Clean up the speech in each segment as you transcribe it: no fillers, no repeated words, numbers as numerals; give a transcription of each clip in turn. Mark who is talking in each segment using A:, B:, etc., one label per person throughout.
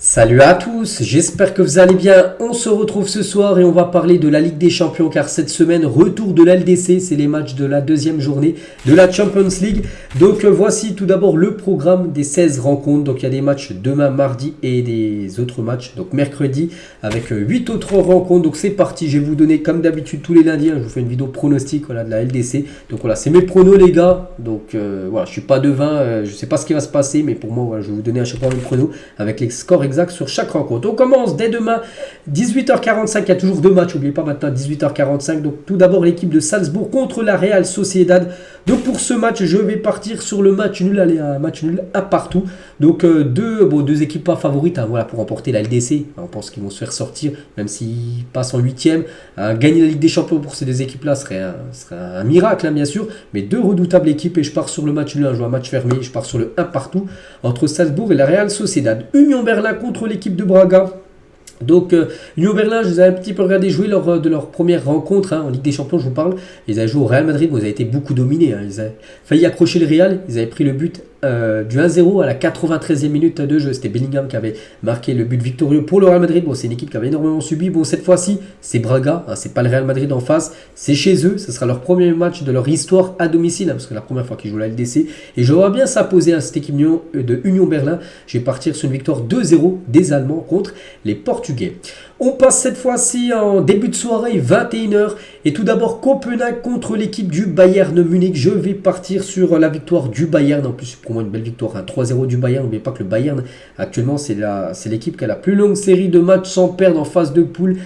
A: Salut à tous, j'espère que vous allez bien. On se retrouve ce soir et on va parler de la Ligue des Champions car cette semaine, retour de la LDC, c'est les matchs de la deuxième journée de la Champions League. Donc voici tout d'abord le programme des 16 rencontres. Donc il y a des matchs demain mardi et des autres matchs donc mercredi avec 8 autres rencontres. Donc c'est parti, je vais vous donner comme d'habitude tous les lundis, je vous fais une vidéo pronostic de la LDC. Donc voilà, c'est mes pronos les gars. Donc voilà, je suis pas devin, je sais pas ce qui va se passer mais pour moi je vais vous donner à chaque fois mes pronos avec les scores exact sur chaque rencontre. On commence dès demain 18h45, il y a toujours deux matchs, n'oubliez pas maintenant 18h45. Donc tout d'abord l'équipe de Salzbourg contre la Real Sociedad. Donc pour ce match, je vais partir sur le match nul, allez un match nul un partout. Donc deux équipes pas favorites voilà, pour remporter la LDC. On pense qu'ils vont se faire sortir même s'ils passent en 8e. Gagner la Ligue des Champions pour ces deux équipes-là serait un miracle bien sûr. Mais deux redoutables équipes et je pars sur le match nul, je joue un match fermé, je pars sur le 1 partout entre Salzbourg et la Real Sociedad. Union Berlin contre l'équipe de Braga. Donc Union Berlin, je les ai un petit peu regardé jouer lors de leur première rencontre en Ligue des Champions, je vous parle. Ils avaient joué au Real Madrid, ils avaient été beaucoup dominés. Ils avaient failli accrocher le Real, ils avaient pris le but du 1-0 à la 93e minute de jeu. C'était Bellingham qui avait marqué le but victorieux pour le Real Madrid. Bon, c'est une équipe qui avait énormément subi. Bon, cette fois-ci, c'est Braga, c'est pas le Real Madrid en face, c'est chez eux. Ce sera leur premier match de leur histoire à domicile, parce que c'est la première fois qu'ils jouent la LDC. Et je vois bien s'imposer à cette équipe de Union Berlin. Je vais partir sur une victoire 2-0 des Allemands contre les Portugais. On passe cette fois-ci en début de soirée, 21h. Et tout d'abord, Copenhague contre l'équipe du Bayern Munich. Je vais partir sur la victoire du Bayern. En plus, pour moi, une belle victoire. 3-0 du Bayern. N'oubliez pas que le Bayern, actuellement, c'est l'équipe qui a la plus longue série de matchs sans perdre en phase de poule.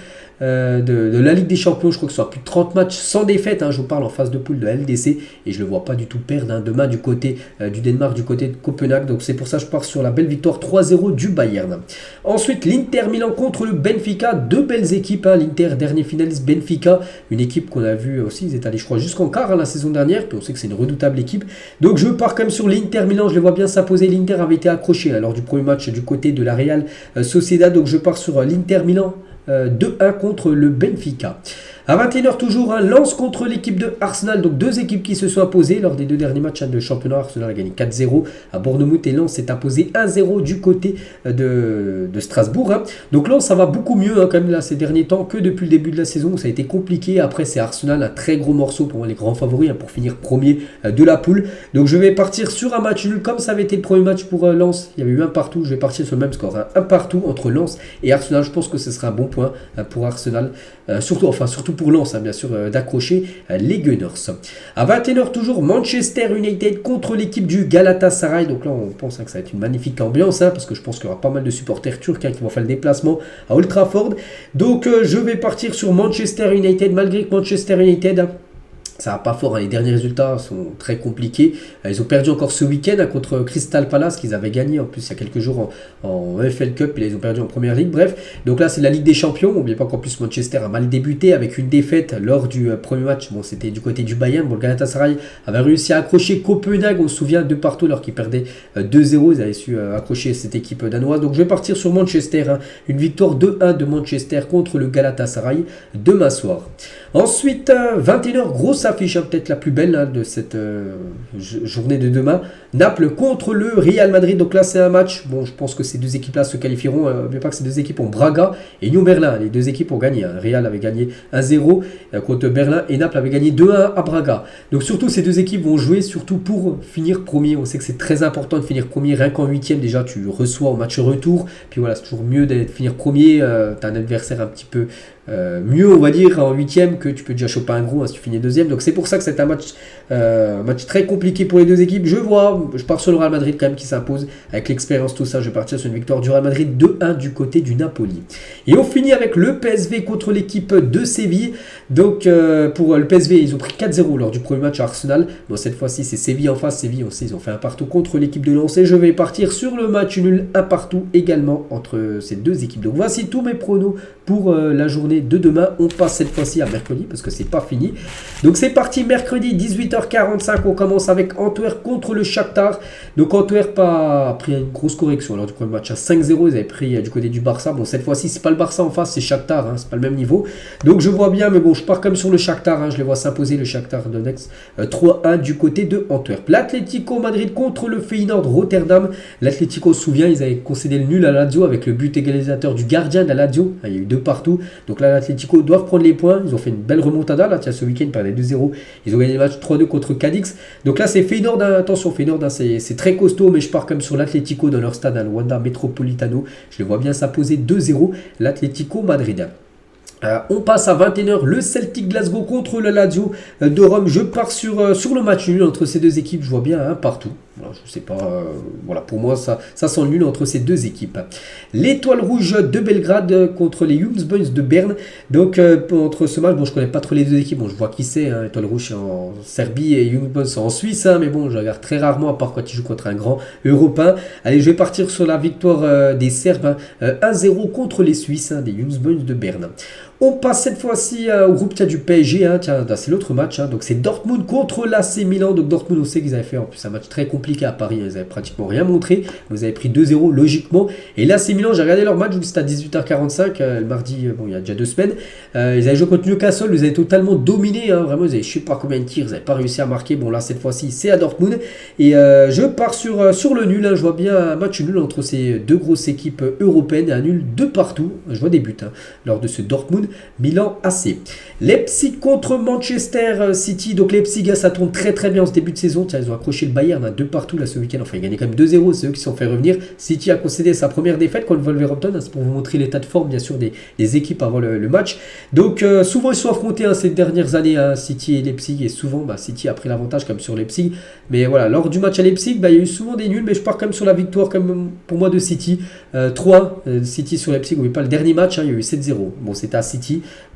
A: De la Ligue des Champions, je crois que ce soit plus de 30 matchs sans défaite, je vous parle en phase de poule de la LDC et je ne le vois pas du tout perdre demain du côté du Danemark, du côté de Copenhague. Donc c'est pour ça que je pars sur la belle victoire 3-0 du Bayern. Ensuite l'Inter Milan contre le Benfica, deux belles équipes, l'Inter dernier finaliste, Benfica, une équipe qu'on a vu aussi, ils étaient allés je crois jusqu'en quart la saison dernière, puis on sait que c'est une redoutable équipe. Donc je pars quand même sur l'Inter Milan, je les vois bien s'imposer. L'Inter avait été accroché lors du premier match du côté de la Real Sociedad, donc je pars sur l'Inter Milan 2-1 contre le Benfica. À 21h toujours, Lens contre l'équipe de Arsenal. Donc deux équipes qui se sont imposées lors des deux derniers matchs de championnat. Arsenal a gagné 4-0 à Bournemouth et Lens s'est imposé 1-0 du côté de Strasbourg. Donc Lens ça va beaucoup mieux quand même là ces derniers temps que depuis le début de la saison où ça a été compliqué. Après c'est Arsenal, un très gros morceau pour moi, les grands favoris pour finir premier de la poule. Donc je vais partir sur un match nul comme ça avait été le premier match pour Lens. Il y avait eu un partout, je vais partir sur le même score. Un partout entre Lens et Arsenal. Je pense que ce sera un bon point pour Arsenal. Surtout pour Lens, bien sûr, d'accrocher les Gunners. À 21h toujours, Manchester United contre l'équipe du Galatasaray. Donc là, on pense que ça va être une magnifique ambiance, parce que je pense qu'il y aura pas mal de supporters turcs qui vont faire le déplacement à Old Trafford. Donc je vais partir sur Manchester United, malgré que Manchester United... ça va pas fort, les derniers résultats sont très compliqués. Ils ont perdu encore ce week-end contre Crystal Palace qu'ils avaient gagné en plus il y a quelques jours en EFL Cup et là ils ont perdu en première ligue. Bref, donc là c'est la Ligue des Champions. N'oubliez pas qu'en plus Manchester a mal débuté avec une défaite lors du premier match. Bon, c'était du côté du Bayern. Bon, le Galatasaray avait réussi à accrocher Copenhague, on se souvient, de partout alors qu'ils perdaient 2-0. Ils avaient su accrocher cette équipe danoise. Donc je vais partir sur Manchester, une victoire 2-1 de Manchester contre le Galatasaray demain soir. Ensuite, 21h, grosse affiche, peut-être la plus belle de cette journée de demain. Naples contre le Real Madrid. Donc là, c'est un match. Bon, je pense que ces deux équipes-là se qualifieront. N'oubliez pas que ces deux équipes ont Braga et Union Berlin. Les deux équipes ont gagné. Real avait gagné 1-0 contre Berlin et Naples avait gagné 2-1 à Braga. Donc surtout, ces deux équipes vont jouer surtout pour finir premier. On sait que c'est très important de finir premier. Rien qu'en 8e, déjà, tu reçois au match retour. Puis voilà, c'est toujours mieux de finir premier. Tu as un adversaire un petit peu... mieux on va dire en 8e que tu peux déjà choper un gros si tu finis 2e. Donc c'est pour ça que c'est un match très compliqué pour les deux équipes. Je pars sur le Real Madrid quand même qui s'impose avec l'expérience, tout ça. Je vais partir sur une victoire du Real Madrid 2-1 du côté du Napoli. Et on finit avec le PSV contre l'équipe de Séville. Donc pour le PSV ils ont pris 4-0 lors du premier match à Arsenal. Bon, cette fois-ci c'est Séville en face. Séville on sait ils ont fait un partout contre l'équipe de Lens et je vais partir sur le match nul un partout également entre ces deux équipes. Donc voici tous mes pronos pour la journée journée de demain. On passe cette fois-ci à mercredi parce que c'est pas fini. Donc c'est parti, mercredi 18h45. On commence avec Antwerp contre le Shakhtar. Donc Antwerp a pris une grosse correction lors du premier match à 5-0. Ils avaient pris du côté du Barça. Bon, cette fois-ci, c'est pas le Barça en face, c'est Shakhtar. Hein, c'est pas le même niveau. Donc je vois bien, mais bon, je pars comme sur le Shakhtar. Hein, je les vois s'imposer, le Shakhtar Donetsk 3-1 du côté de Antwerp. L'Atlético Madrid contre le Feyenoord Rotterdam. L'Atlético se souvient, ils avaient concédé le nul à Lazio avec le but égalisateur du gardien de la Lazio. Il y a eu 2 partout. Donc là, l'Atlético doivent prendre les points. Ils ont fait une belle remontada. Là, tiens, ce week-end, ils perdaient 2-0. Ils ont gagné le match 3-2 contre Cadix. Donc là, c'est Feyenoord. Hein, attention, Feyenoord, hein, c'est très costaud, mais je pars comme sur l'Atlético dans leur stade, hein, le Wanda Metropolitano. Je les vois bien s'imposer 2-0. L'Atlético Madrid. On passe à 21h, le Celtic Glasgow contre le Lazio de Rome. Je pars sur le match nul entre ces deux équipes. Je vois bien partout. Alors, je sais pas, voilà, pour moi ça sent nul entre ces deux équipes. L'Étoile Rouge de Belgrade contre les Young Boys de Berne. Donc entre ce match, bon, je connais pas trop les deux équipes. Bon, je vois qui c'est. Hein, Étoile Rouge en Serbie et Young Boys en Suisse. Hein, mais bon, je regarde très rarement à part quand ils jouent contre un grand européen. Allez, je vais partir sur la victoire des Serbes, hein, 1-0 contre les Suisses, hein, des Young Boys de Berne. On passe cette fois-ci au groupe du PSG. Hein, tiens, c'est l'autre match. Hein, donc c'est Dortmund contre l'AC Milan. Donc Dortmund, on sait qu'ils avaient fait en plus un match très compliqué à Paris. Ils avaient pratiquement rien montré. Vous avez pris 2-0 logiquement. Et l'AC Milan, j'ai regardé leur match. C'était à 18h45 le mardi. Bon, il y a déjà 2 semaines. Ils avaient joué contre Newcastle. Ils avaient totalement dominé. Hein, vraiment, ils avaient je sais pas combien de tirs. Ils n'avaient pas réussi à marquer. Bon là, cette fois-ci, c'est à Dortmund. Et je pars sur le nul. Hein, je vois bien un match nul entre ces deux grosses équipes européennes. Un nul de partout. Je vois des buts hein, lors de ce Dortmund Milan AC. Leipzig contre Manchester City. Donc Leipzig, ça tourne très très bien en ce début de saison. Tiens, ils ont accroché le Bayern à 2 partout là ce week-end. Enfin, ils gagnaient quand même 2-0. C'est eux qui se sont fait revenir. City a concédé sa première défaite contre Wolverhampton. C'est pour vous montrer l'état de forme bien sûr des équipes avant le match. Donc souvent ils sont affrontés hein, ces dernières années, hein, City et Leipzig. Et souvent City a pris l'avantage comme sur Leipzig. Mais voilà, lors du match à Leipzig, il y a eu souvent des nuls. Mais je pars quand même sur la victoire comme pour moi de City. 3 City sur Leipzig. N'oubliez pas le dernier match, hein, il y a eu 7-0. Bon, c'était à City.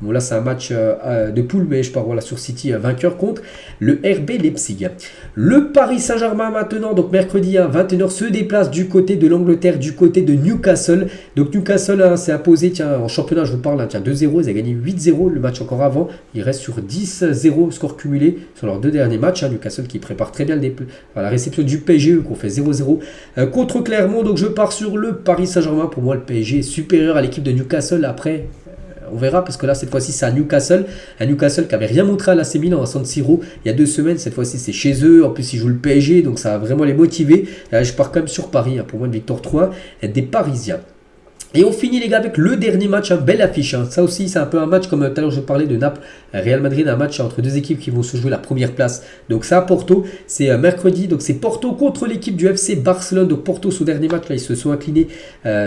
A: Bon, là, c'est un match de poule, mais je pars voilà, sur City vainqueur contre le RB Leipzig. Le Paris Saint-Germain maintenant, donc mercredi à 21h, se déplace du côté de l'Angleterre, du côté de Newcastle. Donc Newcastle hein, s'est imposé, tiens, en championnat, je vous parle, hein, tiens, 2-0, ils ont gagné 8-0 le match encore avant. Il reste sur 10-0 score cumulé sur leurs 2 derniers matchs. Hein, Newcastle qui prépare très bien la réception du PSG, qu'on fait 0-0 contre Clermont. Donc je pars sur le Paris Saint-Germain. Pour moi, le PSG est supérieur à l'équipe de Newcastle. Après, on verra parce que là cette fois-ci c'est à Newcastle qui n'avait rien montré à l'AC Milan à San Siro il y a 2 semaines. Cette fois-ci c'est chez eux, en plus ils jouent le PSG, donc ça va vraiment les motiver. Je pars quand même sur Paris, hein, pour moi une victoire 3 des Parisiens. Et on finit les gars avec le dernier match, un belle affiche. Hein. Ça aussi c'est un peu un match comme tout à l'heure je parlais de Naples, Real Madrid, un match entre 2 équipes qui vont se jouer la première place. Donc c'est à Porto, c'est mercredi, donc c'est Porto contre l'équipe du FC Barcelone. Donc Porto son dernier match là ils se sont inclinés,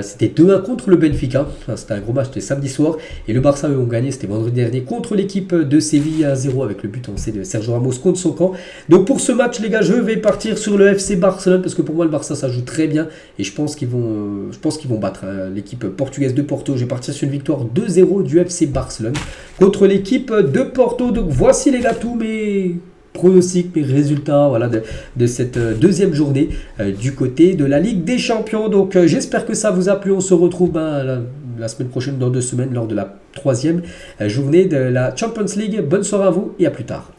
A: c'était 2-1 contre le Benfica. Enfin, c'était un gros match, c'était samedi soir. Et le Barça eux ont gagné, c'était vendredi dernier contre l'équipe de Séville 1-0 avec le but on sait de Sergio Ramos contre son camp. Donc pour ce match les gars je vais partir sur le FC Barcelone parce que pour moi le Barça ça joue très bien et je pense qu'ils vont battre l'équipe portugaise de Porto. Je vais partir sur une victoire 2-0 du FC Barcelone contre l'équipe de Porto. Donc voici les gars tous mes pronostics, mes résultats voilà, de cette deuxième journée du côté de la Ligue des Champions. Donc j'espère que ça vous a plu. On se retrouve la semaine prochaine dans 2 semaines lors de la 3e journée de la Champions League. Bonne soirée à vous et à plus tard.